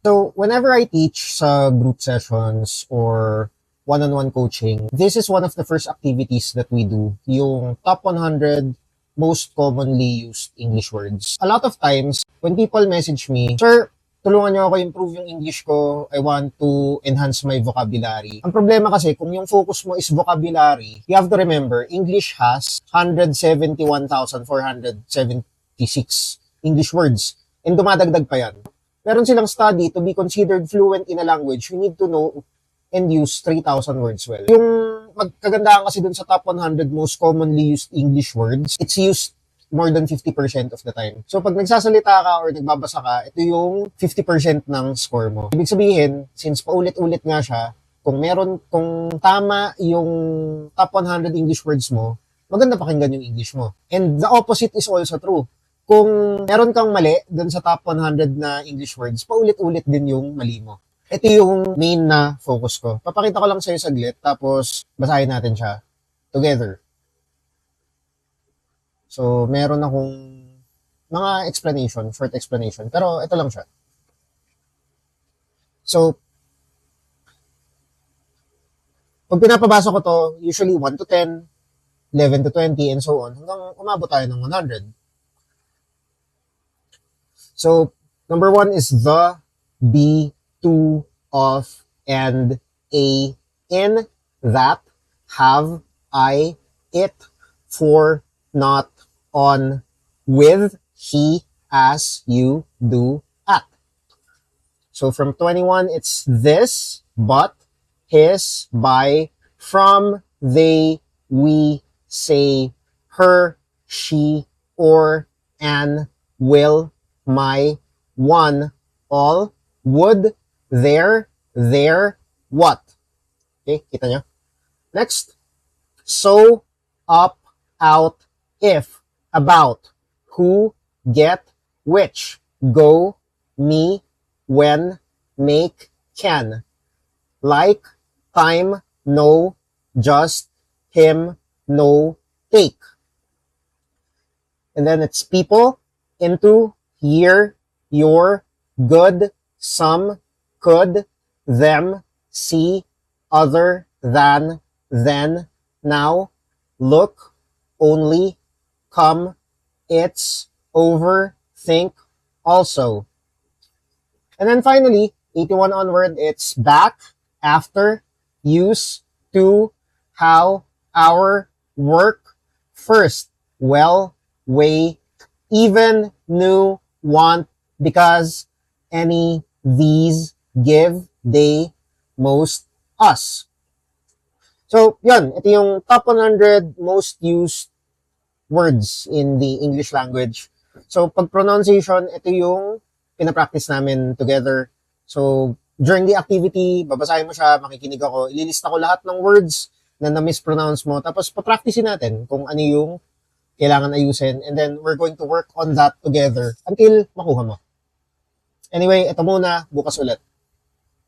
So, whenever I teach sa group sessions or one-on-one coaching, this is one of the first activities that we do, yung top 100 most commonly used English words. A lot of times, when people message me, "Sir, tulungan niyo ako improve yung English ko. I want to enhance my vocabulary." Ang problema kasi, kung yung focus mo is vocabulary, you have to remember, English has 171,476 English words. And dumadagdag pa yan. Meron silang study to be considered fluent in a language, you need to know and use 3,000 words well. Yung magkagandahan kasi dun sa top 100 most commonly used English words, it's used more than 50% of the time. So pag nagsasalita ka or nagbabasa ka, ito yung 50% ng score mo. Ibig sabihin, since paulit-ulit nga siya, kung tama yung top 100 English words mo, maganda pakinggan yung English mo. And the opposite is also true. Kung meron kang mali dun sa top 100 na English words, paulit-ulit din yung mali mo. Ito yung main na focus ko. Papakita ko lang sa'yo saglit, tapos basahin natin siya together. So, meron akong mga explanation, short explanation, pero ito lang siya. So, pag pinapabasa ko to, usually 1 to 10, 11 to 20, and so on, hanggang umabot tayo ng 100. So, number 1 is the, be, to, of, and, a, in, that, have, I, it, for, not, on, with, he, as, you, do, at. So, from 21, it's this, but, his, by, from, they, we, say, her, she, or, an, will, my, one, all, would, their, what. Okay, kita nyo? Next. So, up, out, if, about, who, get, which, go, me, when, make, can, like, time, no, just, him, no, take. And then it's people, into, year, your, good, some, could, them, see, other, than, then, now, look, only, come, it's, over, think, also. And then finally, 81 onward, it's back, after, use, to, how, our, work, first, well, way, even, new, want, because, any, these, give, they, most, us. So, yun. Ito yung top 100 most used words in the English language. So, pag pronunciation, ito yung pinapractice namin together. So, during the activity, babasahin mo siya, makikinig ako, ililista ko lahat ng words na na-mispronounce mo, tapos papracticein natin kung ano yung kailangan ayusin, and then we're going to work on that together until makuha mo. Anyway, ito muna, bukas ulit.